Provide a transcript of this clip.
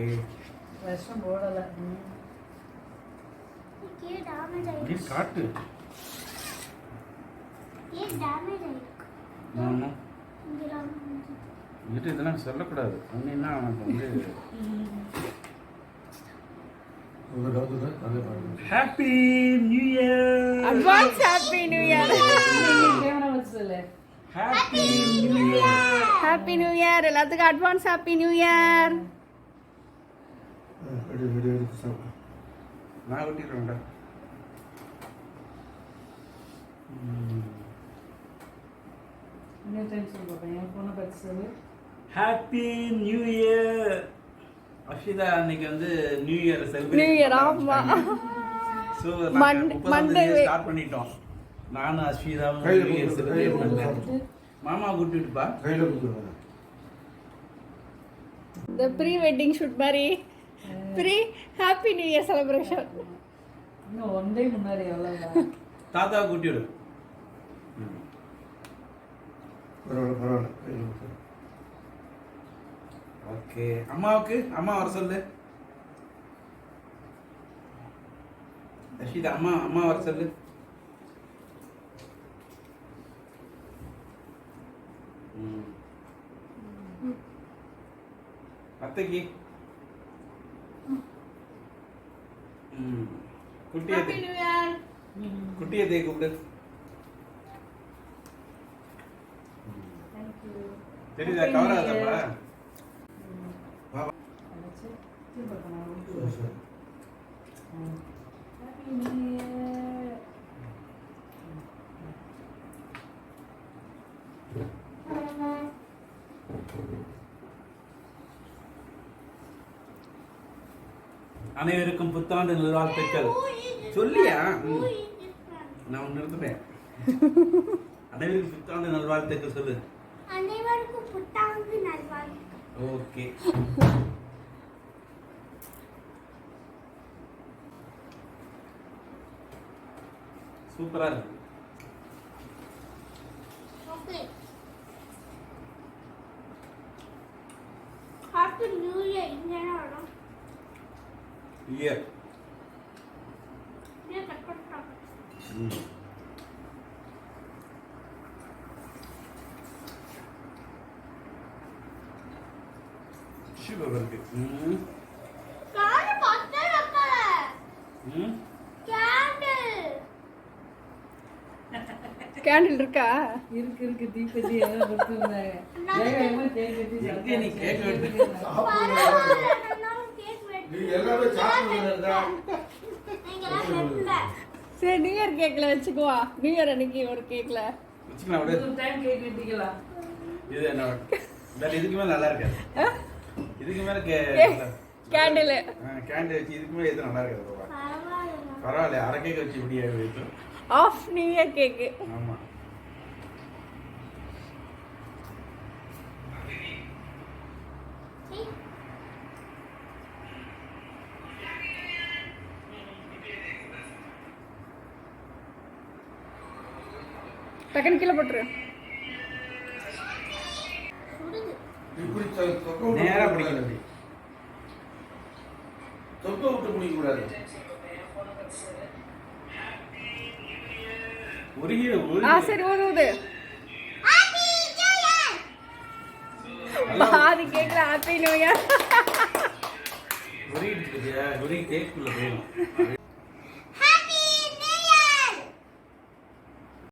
Okay விஷம் போடல K damage நீ ஆயிடுச்சு. காட்டு கே டேமேஜ் ஆயிடுச்சு. நானு இங்க டேமேஜ். இது இதெல்லாம் சொல்லக்கூடாது சொன்னீங்கன்னா அவனுக்கு வந்து happy new year advance happy new year. Camera வச்சு சொல்லு. Happy new year happy new year எல்லாத்துக்கும் அட்வான்ஸ் ஹாப்பி நியூ இயர். நான் ஊட்டிடுறேன்டா. இன்னும் டைம் சொல்லு பாப்பா. என் போனை பத்தி சொல்லு. Happy new year Ashitha. அன்னைக்கு வந்து new year celebrate new year ஆமா. சோ மண்டே ஸ்டார்ட் பண்ணிட்டோம். நானும் அஸ்விதாவும் நியூ இயர் செலிப்ரேட் பண்ணேன். மாமா கூட்டிட்டுப்பா கையில கொடுத்துருவாங்க. the pre wedding shoot மாதிரி pre happy new year celebration. இன்னும் ஒன் டே முன்னாடி எவ்வளவு தாத்தாவை கூட்டிவிடு. பரவாயில்ல கையில கொடுத்துருவாங்க. ஓகே அம்மாவுக்கு அம்மா வர சொல்லு. அஷிதா அம்மா வர சொல்லு. அத்தைக்கு happy new year. குட்டியத்தை கூப்பிடு. தெரியுதா கவர் ஆகுதாப்பா? Happy new year. அனைவருக்கும் புத்தாண்டு நல்வாழ்த்துக்கள். சொல்லியா? நான் ஒன்று நிறுத்துறேன். அனைவருக்கும் புத்தாண்டு நல்வாழ்த்துக்கள் சொல்லு. அனைவருக்கும் புத்தாண்டு நல்வாழ்த்துக்கள். ஓகே சூப்பரா இருக்கு. ஓகே. Happy new year. இங்கனா வரும். இயர் நீ கட் பண்ணு. இருக்கு. கார் பத்தே வைக்கல. கேண்டில் இருக்கா? இருக்கு தீபதி எல்லாம் கொடுத்துருந்தாங்க. வேகமா கேக் வெட்டி எங்க நீ கேக் வெட்டு? நீ எல்லாமே சாப்பிடுறதா? சரி நியூ இயர் கேக்ல வச்சுக்குவா. நியூ இயர் அன்னைக்கு ஒரு கேக்ல வச்சுக்கலாம் விடு. ஒரு டைம் கேக் வெட்டிக்கலாம். இது என்ன வேற இதுக்கு மேல நல்லா இருக்காது. இதுக்கு மேல கேண்டில் கேண்டில் வச்சு இதுக்கு மேல எது நல்லா இருக்காது பாப்பா. பரவாயில்ல அரை கேக் வச்சு இப்படியே வைத்து. Of new year cake. ஆமா டக்குனு கீழே போட்டுரு. இப்படி தொக்க நேரா பிடிக்கிறது. தொக்க விட்டு பிடிக்க கூடாது. சரி ஊது. பாதி கேக்ல ஹாப்பி நியூ இயர். ஒரு கேக்குள்ள போயிடும்.